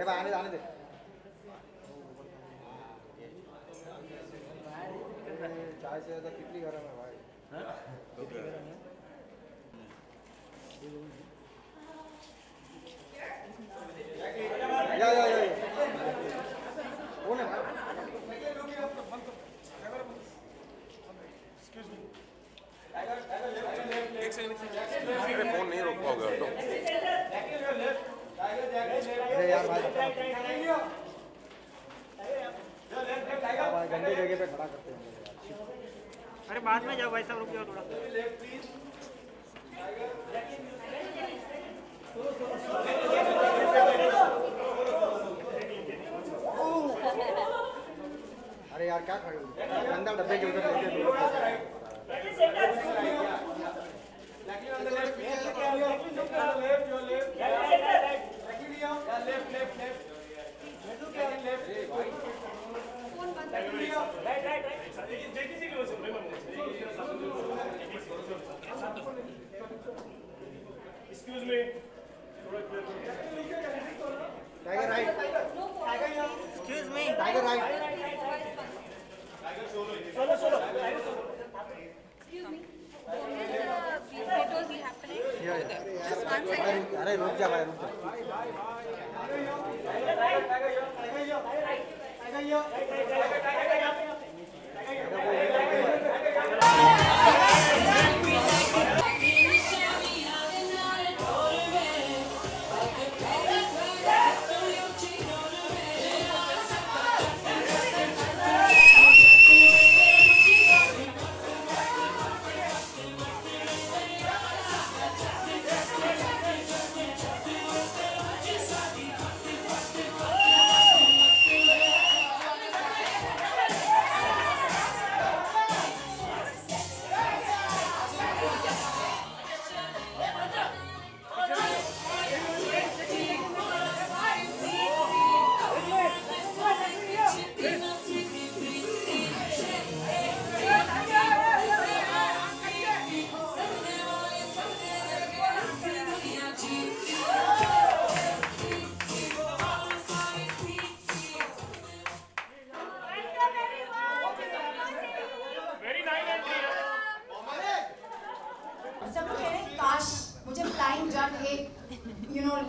आगे आने दे। चाय से ज़्यादा कितनी गर्म है भाई? कितनी गर्म है? या कौन है भाई? एक सेकंड, अरे फोन नहीं रोक पाओगे तो। अरे यार भाई गंदी जगह पे खड़ा करते हैं। अरे बाद में जाओ भाई साहब, रुक जाओ थोड़ा। अरे यार क्या खड़े हो? गंदा डब्बे के ऊपर लेके Excuse me. Tiger right. Excuse me. Tiger right. Solo. Excuse me. When is the photos be happening? Just one second. अरे रुक जा भाई रुक जा।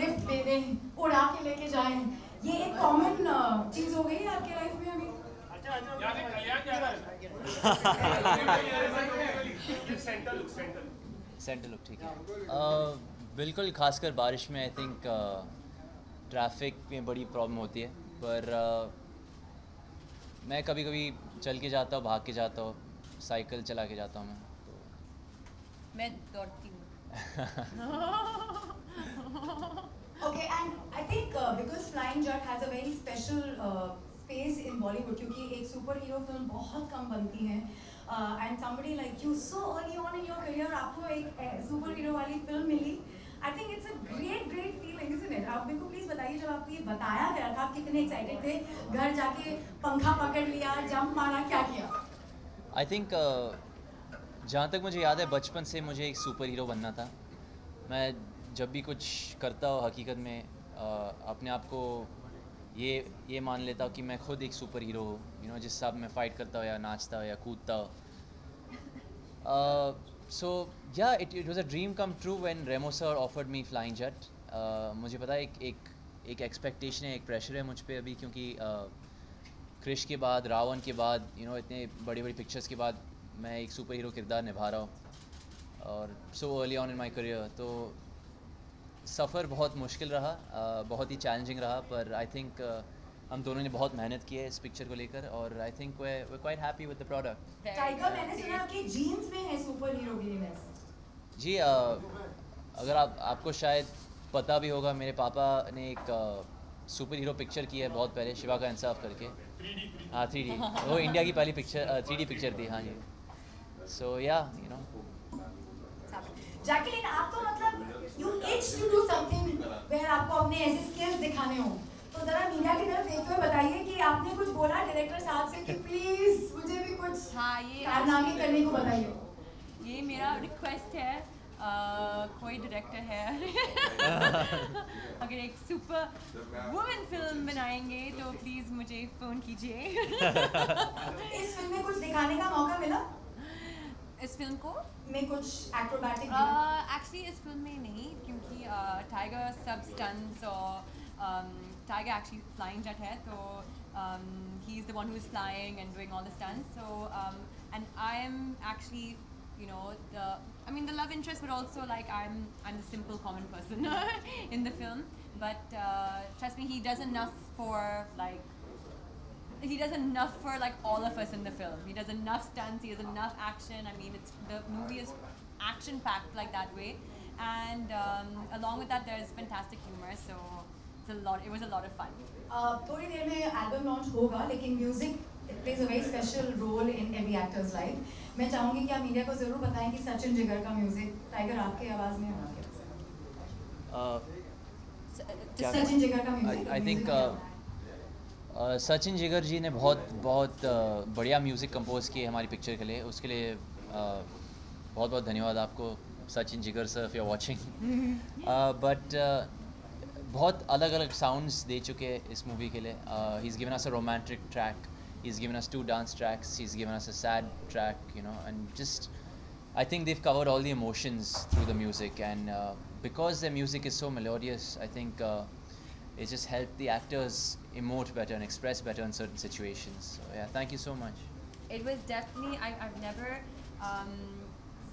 लिफ्ट दे दें, उड़ा के लेके जाएं, ये एक कॉमन चीज हो गई है आपके लाइफ में अभी? सेंटर लुक ठीक है। बिल्कुल, खासकर बारिश में आई थिंक ट्रैफिक में बड़ी प्रॉब्लम होती है, पर मैं कभी कभी चल के जाता हूँ, भाग के जाता हूँ, साइकिल चला के जाता हूँ मैं दौड़ती हूँ। Okay, and I think because Flying Jet has a very special space in Bollywood, क्योंकि एक सुपर हीरो फिल्म बहुत कम बनती है, and somebody like you so early on in your career आपको एक सुपर हीरो वाली फिल्म मिली, I think it's a great feeling, isn't it? आप मेरे को प्लीज बताइए, जब आपको ये बताया गया था आप कितने एक्साइटेड थे, घर जाके पंखा पकड़ लिया, जंप मारा, क्या किया? आई थिंक जहाँ तक मुझे याद है बचपन से मुझे एक सुपर हीरो बनना था। मैं जब भी कुछ करता हूँ हकीकत में अपने आप को ये मान लेता हूँ कि मैं खुद एक सुपर हीरो हूँ, यू नो, जिस हिसाब में फ़ाइट करता हूँ या नाचता हूँ या कूदता हूँ। सो या it was a dream come true when Remo sir offered me flying jet. मुझे पता है एक एक्सपेक्टेशन है, एक प्रेशर है मुझ पे अभी, क्योंकि क्रिश के बाद, रावण के बाद, यू नो, इतने बड़ी बड़ी पिक्चर्स के बाद मैं एक सुपर हीरो किरदार निभा रहा हूँ और so early on in my career. तो सफ़र बहुत मुश्किल रहा, बहुत ही चैलेंजिंग रहा, पर आई थिंक हम दोनों ने बहुत मेहनत की है इस पिक्चर को लेकर और I think we are quite happy with the product. Tiger, मैंने सुना आपके जीन्स में है सुपर हीरो गिरीनेस। जी, अगर आपको शायद पता भी होगा, मेरे पापा ने एक सुपर हीरो पिक्चर की है बहुत पहले, शिवा का इंसाफ करके। हाँ, 3D, वो इंडिया की पहली पिक्चर 3D पिक्चर थी। हाँ जी, सो या यू नो। जैकलीन, आप तो मतलब you itch to do something where आपको अपने ऐसे स्किल्स दिखाने हो, तो जरा मीडिया की तरफ देखते हुए बताइए कि आपने कुछ बोला डायरेक्टर साहब से कि प्लीज मुझे भी कुछ हाँ, ये कारनामे करने को बताइए। ये मेरा रिक्वेस्ट है, कोई डायरेक्टर है अगर एक सुपर वुमेन फिल्म बनाएंगे तो प्लीज़ मुझे फ़ोन कीजिए इस फिल्म में कुछ दिखाने का मौका मिला इस फिल्म को में कुछ एक्रोबैटिक एक्चुअली इस फिल्म में नहीं क्योंकि टाइगर सब स्टंट्स और टाइगर एक्चुअली फ्लाइंग जेट है तो he is the one who is flying and doing all the stunts so and I am actually you know the love interest but also like I'm the simple common person in the film but trust me he does enough for all of us in the film. He does enough stunts, he has enough action. I mean, the movie is action packed like that way and along with that there is fantastic humor so it was a lot of fun. थोड़ी देर में album launch होगा लेकिन music plays a very special role in every actor's life. मैं चाहूँगी कि आप media को ज़रूर बताएं कि सचिन जिगर का म्यूजिक टाइगर आपके आवाज़ में होना क्या सचिन जिगर का music I think Sachin Jigar जी ने बहुत बढ़िया म्यूज़िक कंपोज किए हमारी पिक्चर के लिए उसके लिए बहुत बहुत धन्यवाद आपको Sachin Jigar sir if you are watching but बहुत अलग अलग साउंड्स दे चुके हैं इस मूवी के लिए he is given us a romantic track he's given us 2 dance tracks he's given us a sad track and just I think they've covered all the emotions through the music and because their music is so melodious I think it just helped the actors emote better and express better in certain situations so yeah thank you so much It was definitely I've never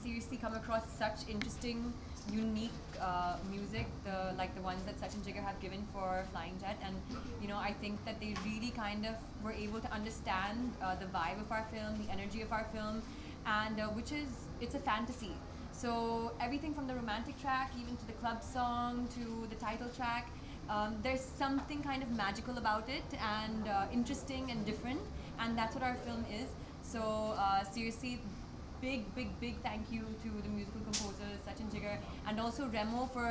seriously come across such interesting unique music like the ones that Sachin Jigar have given for Flying Jet and I think that they really kind of were able to understand the vibe of our film the energy of our film and it's a fantasy so everything from the romantic track even to the club song to the title track there's something kind of magical about it and interesting and different and that's what our film is so seriously big thank you to the musical composers Sachin Jigar and also Remo for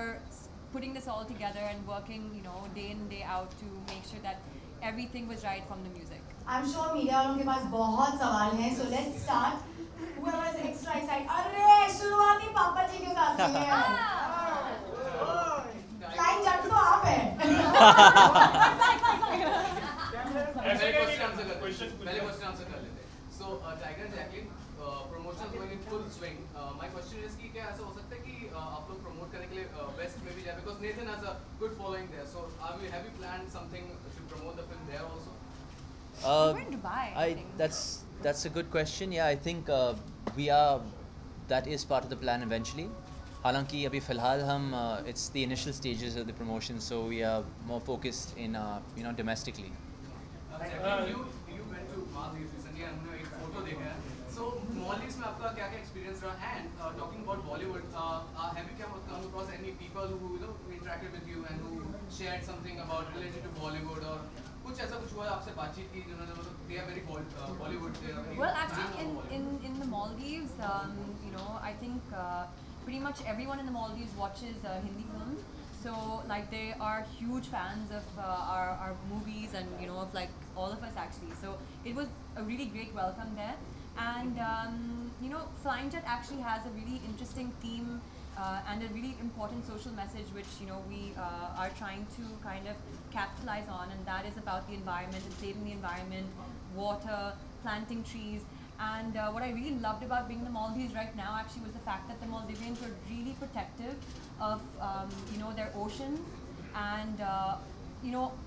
putting this all together and working day in day out to make sure that everything was right from the music. I'm sure media वालों के पास बहुत सवाल हैं so let's start. Whoever is extra excited. अरे शुरुआती पापा जी के साथ ही है. Flying Jet तो आप हैं. पहले क्वेश्चन आंसर कर लेते हैं. So Tiger Jacqueline promotions going in full swing. My question is कि क्या ऐसा हो सकता है कि आप लोग promote करने के लिए west में भी जाए because Nathan has a good following there. So have you planned something to promote the film there also? We're in Dubai. I think. That's a good question. Yeah, I think that is part of the plan eventually. हालांकि अभी फ़िलहाल हम it's the initial stages of the promotion, so we are more focused in domestically. You went to Maldives recently and हमने एक photo देखा है. So Maldives में आपका क्या experience रहा and talking about Bollywood, have you come across any people who interacted with you and who shared something about related to Bollywood or कुछ ऐसा कुछ हुआ आपसे बातचीत की जिन्होंने they are very Bollywood they are very well actually in the Maldives I think pretty much everyone in the Maldives watches Hindi films so like they are huge fans of our movies and of like all of us actually so it was a really great welcome there and Flying Jet actually has a really interesting theme and a really important social message which we are trying to kind of capitalize on and that is about the environment and saving the environment, water, planting trees and what I really loved about being in the Maldives right now actually was the fact that the Maldivians were really protective of their oceans and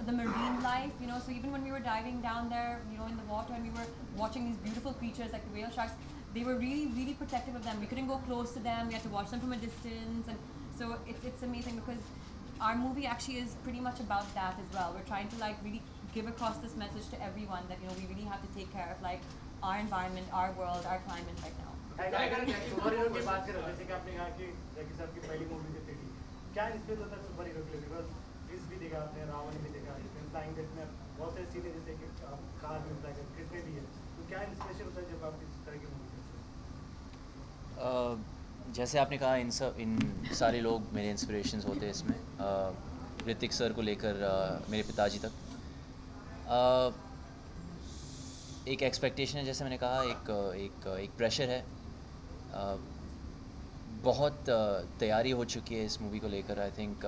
the marine life so even when we were diving down there in the water and we were watching these beautiful creatures like the whale sharks they were really protective of them we couldn't go close to them we had to watch them from a distance and so it's amazing because our movie actually is pretty much about that as well we're trying to like really give across this message to everyone that we really have to take care of like our environment our world our climate right now tiger super hero की बात करें जैसे कि आपने कहा कि जैकी साहब की पहली मूवी थी क्या इंस्पायर होता है सुपर हीरो के लिए बिकॉज़ क्रिस भी देखा आपने रावण भी देखा फ्लाइंग जेट में बहुत सारी चीजें जैसे कि कार भी फ्लाई करते क्रिस में भी है तो क्या इंस्पिरेशन होता है जब आप इस तरह की मूवी देखते हैं जैसे आपने कहा इन सारे लोग मेरे इंस्पिरेशंस होते हैं इसमें ऋतिक सर को लेकर मेरे पिताजी तक एक एक्सपेक्टेशन है जैसे मैंने कहा एक प्रेशर है बहुत तैयारी हो चुकी है इस मूवी को लेकर. आई थिंक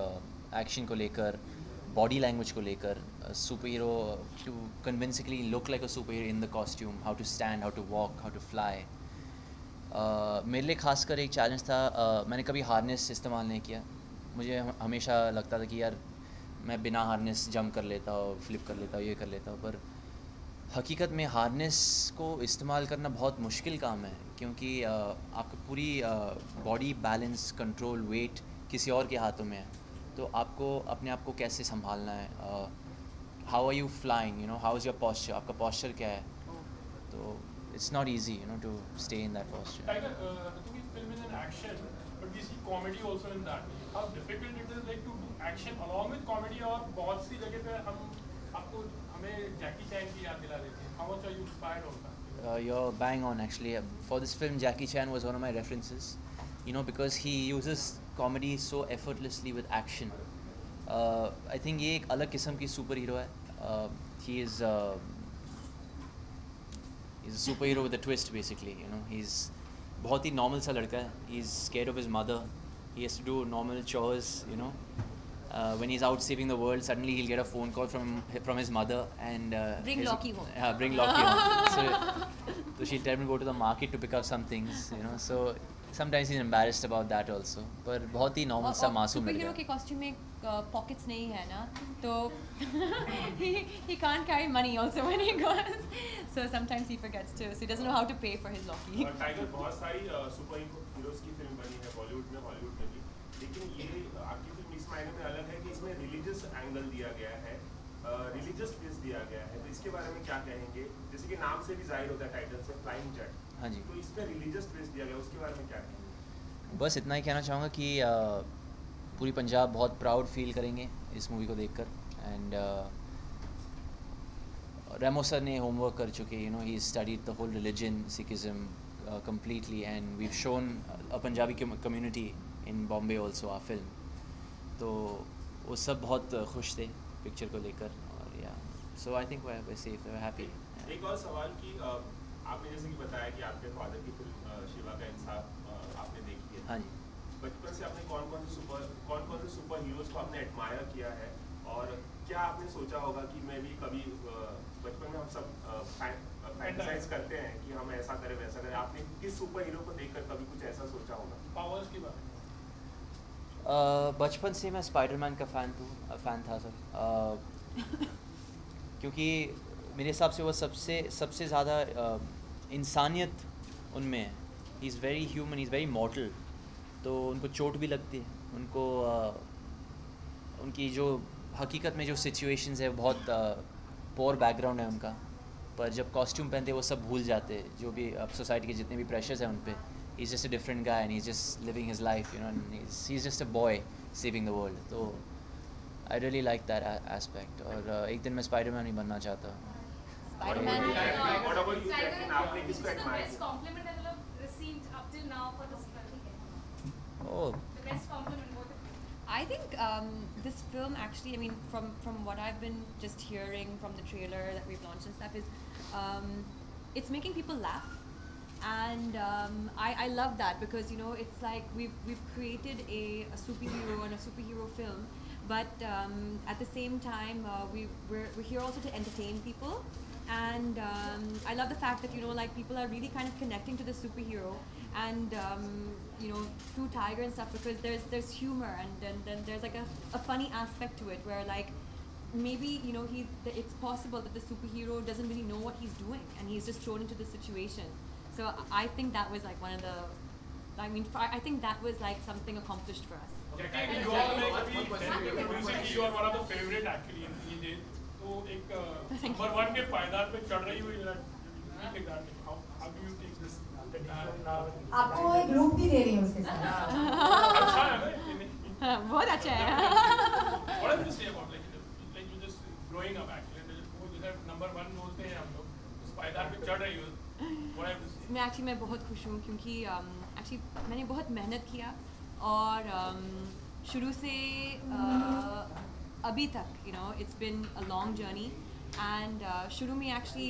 एक्शन को लेकर, बॉडी लैंग्वेज को लेकर, super hero to convincingly look like a super hero in the costume, how to stand, how to walk, how to fly. मेरे लिए खासकर एक चैलेंज था. मैंने कभी हार्नेस इस्तेमाल नहीं किया. मुझे हमेशा लगता था कि यार मैं बिना हार्नेस जंप कर लेता हूँ, फ्लिप कर लेता हूँ, ये कर लेता हूँ. पर हकीकत में हार्नेस को इस्तेमाल करना बहुत मुश्किल काम है, क्योंकि आपकी पूरी बॉडी बैलेंस, कंट्रोल, वेट किसी और के हाथों में है. तो आपको अपने आप को कैसे संभालना है, how are you flying, you know, how is your posture, आपका पॉस्चर क्या है. तो it's not easy, you know, to stay in that posture. Tiger, the movie film is an action, but we see comedy also in that. How difficult it is like to do action along with comedy, और बहुत सी जगह पे हमें जैकी चैन की याद दिला देती है. How much are you inspired on that? You're bang on actually. For this film, Jackie Chan was one of my references. You know, because he uses comedy so effortlessly with action. I think ये एक अलग किस्म की super hero है. He is he's a superhero with a twist basically. You know, he's बहुत ही normal सा लड़का है. He's scared of his mother. He has to do normal chores. You know. When he's out saving the world, suddenly he'll get a phone call from his mother and Bring Loki home. Bring Loki home. So she'll tell me go to the market to pick up some things, you know. So sometimes he's embarrassed about that also. पर बहुत ही normal सा मासूम super लड़का hero है. के costume में pockets नहीं है ना, तो he can't carry money also when he goes. So sometimes he forgets to. So he doesn't know how to pay for his Loki. Tiger, बहुत सारी सुपर हीरोज की फिल्म बनी है बॉलीवुड में, हॉलीवुड में भी, लेकिन ये आपकी फिल्म इस मायने में अलग है कि इसमें रिलीजियस एंगल दिया गया है, रिलीजियस ट्विस्ट दिया गया है. तो इसके बारे में क्या कहेंगे? जैसे कि नाम से भी जाहिर होता है, टाइटल से, फ्लाइंग जट. हाँ जी. तो इसमें रिलीजियस ट्विस्ट दिया गया, उसके बारे में क्या कहेंगे? बस इतना ही कहना चाहूँगा कि पूरी पंजाब बहुत प्राउड फील करेंगे इस मूवी को देखकर. एंड रेमो सर ने होमवर्क कर चुके. You know, he studied the whole religion, Sikhism completely, and we've shown a Punjabi community in Bombay also our film. तो वो सब बहुत खुश थे पिक्चर को लेकर. और या so I think we're safe, we're happy. एक और सवाल कि आपने जैसे कि बताया कि आपके फादर की फिल्म शिवा का इंसाफ आपने देखी है. हाँ जी. बचपन से आपने कौन कौन से सुपर हीरोज को आपने एडमायर किया है, और क्या आपने सोचा होगा कि मैं भी कभी बचपन में हम सब फैंटेसाइज करते हैं कि हम ऐसा करें वैसा करें, आपने किस सुपर हीरो को देखकर कभी कुछ ऐसा सोचा होगा? पावर्स की बात. बचपन से मैं स्पाइडरमैन का फ़ैन था सर. क्योंकि मेरे हिसाब से वो सबसे ज़्यादा इंसानियत उनमें है. He is very human, he is very मॉर्टल. तो उनको चोट भी लगती है, उनको उनकी जो हकीकत में जो सिचुएशंस है बहुत पोर बैकग्राउंड है उनका. पर जब कॉस्ट्यूम पहनते वो सब भूल जाते हैं, जो भी अब सोसाइटी के जितने भी प्रेशर्स हैं उन पे. He is just a different guy and he is just living his life, you know, he is just a boy saving the world. तो I really like that aspect. और एक दिन मैं स्पाइडरमैन ही बनना चाहता हूँ. Spider-Man. What about you, Jacqueline? आपने किसको एडमायर best किया? compliment that you have received up till now for this film? Oh, The best compliment both of you. I think this film actually, I mean, from what I've been just hearing from the trailer that we've launched and stuff, is it's making people laugh, and I love that, because you know it's like we've created a superhero and a superhero film, but at the same time we're here also to entertain people. And I love the fact that, you know, like people are really kind of connecting to the superhero, and you know, through Tiger and stuff, because there's humor, and then there's like a funny aspect to it, where like maybe, you know, it's possible that the superhero doesn't really know what he's doing, and he's just thrown into the situation. So I think that was like one of the, I mean, I think that was like something accomplished for us. Jacqueline, you are like producing, you are one of the favorite actually in India. तो एक number 1 के पायदान पे चढ़ रही हुई है. How do you take this? आपको एक लुक भी दे रही हूँ उसके साथ. अच्छा है ना? बहुत अच्छा है. What have you say about like you just growing up actually? वो जो है नंबर 1 बोलते हैं हम लोग, उस पायदान पे चढ़ रही हो. What have you say? मैं बहुत खुश हूँ, क्योंकि एक्चुअली मैंने बहुत मेहनत किया, और शुरू से अभी तक, you know, it's been a long journey, and शुरू में actually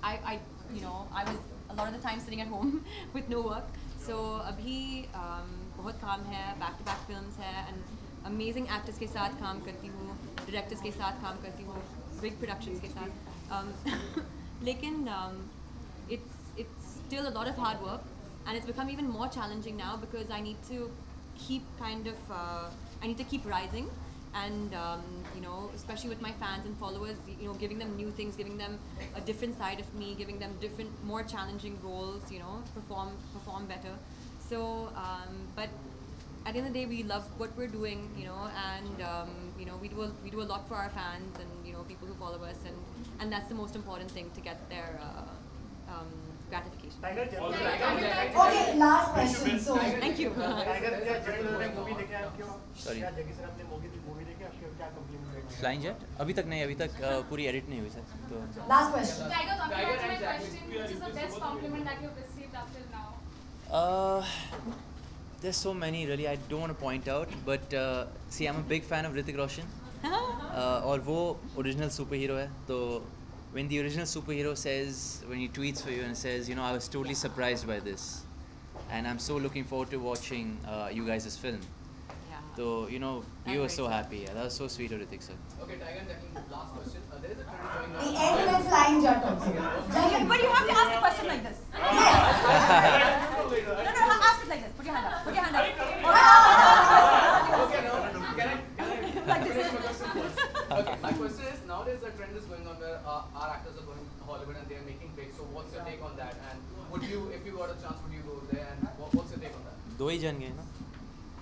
I you know, I was a lot of the time sitting at home with no work, So अभी बहुत काम है, back to back films है, and amazing actors के साथ काम करती हूँ, directors के साथ काम करती हूँ, big productions के साथ. लेकिन it's still a lot of hard work, and it's become even more challenging now because I need to keep I need to keep rising, and you know, especially with my fans and followers, you know, giving them new things, giving them a different side of me, giving them different, more challenging roles, you know, perform better. So but at the end of the day, we love what we're doing, you know, and you know, we do a lot for our fans and, you know, people who follow us, and that's the most important thing to get their gratification. Okay, last question. So Thank you. Sorry. Flying jet अभी तक नहीं, अभी तक पूरी edit नहीं हुई sir. तो last question. Tiger, coming back to my question, which is the best compliment that you've received up till now? There's so many really I don't want to point out, but see, I'm a big fan of Hrithik Roshan. और वो original superhero है, तो when the original superhero says, when he tweets for you and says, you know, I was totally surprised by this, and I'm so looking forward to watching you guys' film. So, you know, we were so happy. Yeah, that was so sweet of Hrithik sir. Okay, Tiger, last question. There is a trend going on. the end with flying jet also. But you have to ask a question like this. Yes. No, ask it like this. Put your hand up. Put your hand up. Okay, now, can I Like this. finish my question first? Okay, my question is, nowadays the trend is going on where our actors are going to Hollywood and they are making big. So what's your take on that? And would you, if you got a chance, would you go there? And what's your take on that? दो ही जन गए ना.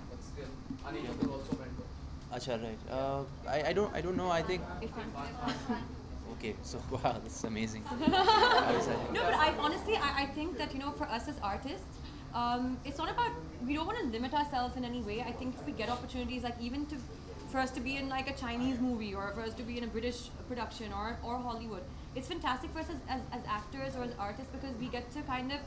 But still, Anil Kapoor also went there. अच्छा, right. I don't know. I think. Okay, so wow, that's amazing. No, but I think that, you know, for us as artists, it's not about, we don't want to limit ourselves in any way. I think if we get opportunities, like even for us to be in like a Chinese movie, or for us to be in a British production, or Hollywood, it's fantastic for us as actors or as artists, because we get to kind of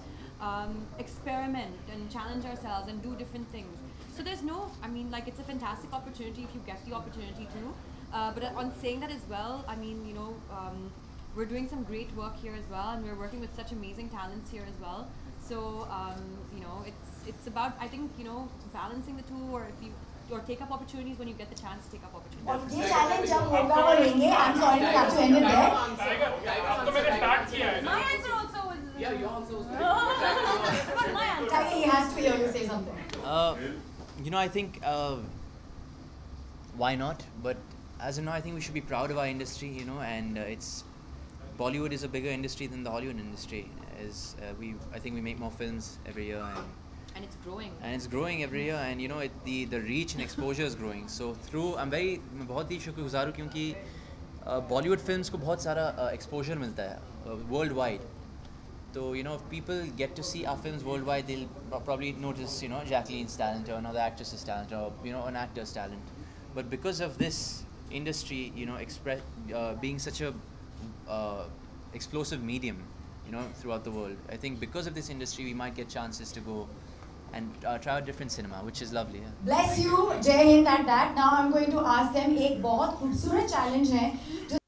experiment and challenge ourselves and do different things. So there's no, I mean, like, it's a fantastic opportunity if you get the opportunity to. But on saying that as well, I mean, you know, we're doing some great work here as well, and we're working with such amazing talents here as well. So you know, it's about, I think, you know, balancing the two, or take up opportunities when you get the chance to take up opportunities. और ये challenge जब होगा वो लेंगे. I'm sorry to have to end it there. आपको मैंने start किया है. My answer also was. Yeah, your answer was great. But my answer. Tiger, he has to hear you say something. You know, I think why not? But as of now, I think we should be proud of our industry. You know, and Bollywood is a bigger industry than the Hollywood industry. I think we make more films every year, And it's growing. and it's growing every year, and you know, the reach and exposure is growing. So मैं बहुत ही शुक्रगुजार हूँ, क्योंकि Bollywood films को बहुत सारा exposure मिलता है worldwide. So, you know, if people get to see our films worldwide, they'll probably notice, you know, Jacqueline's talent, or another actress's talent, or, you know, an actor's talent. But because of this industry, you know, being such a explosive medium, you know, throughout the world, I think because of this industry, we might get chances to go and try out different cinema, which is lovely. Yeah. Bless you, Jai Hind at that. Now I'm going to ask them एक बहुत खूबसूरत challenge है जो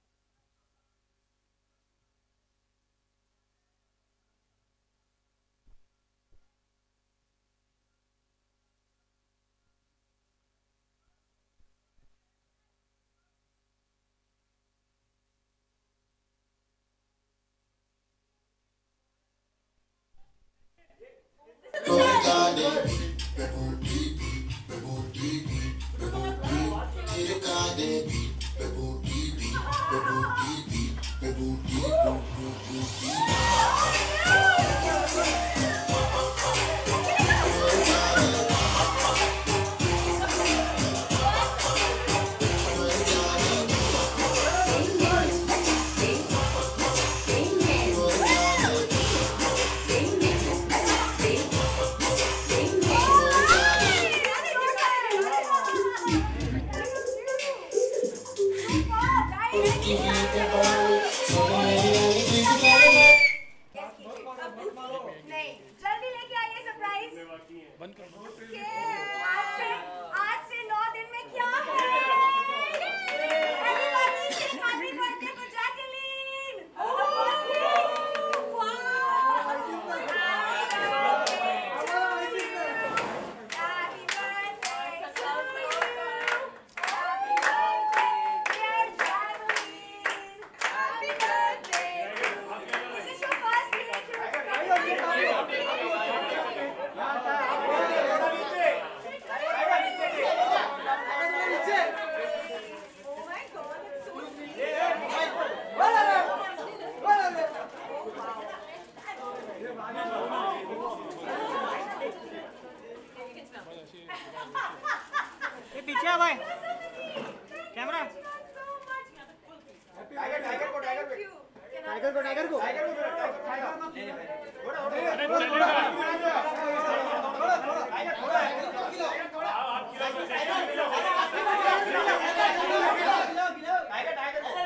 tiger tiger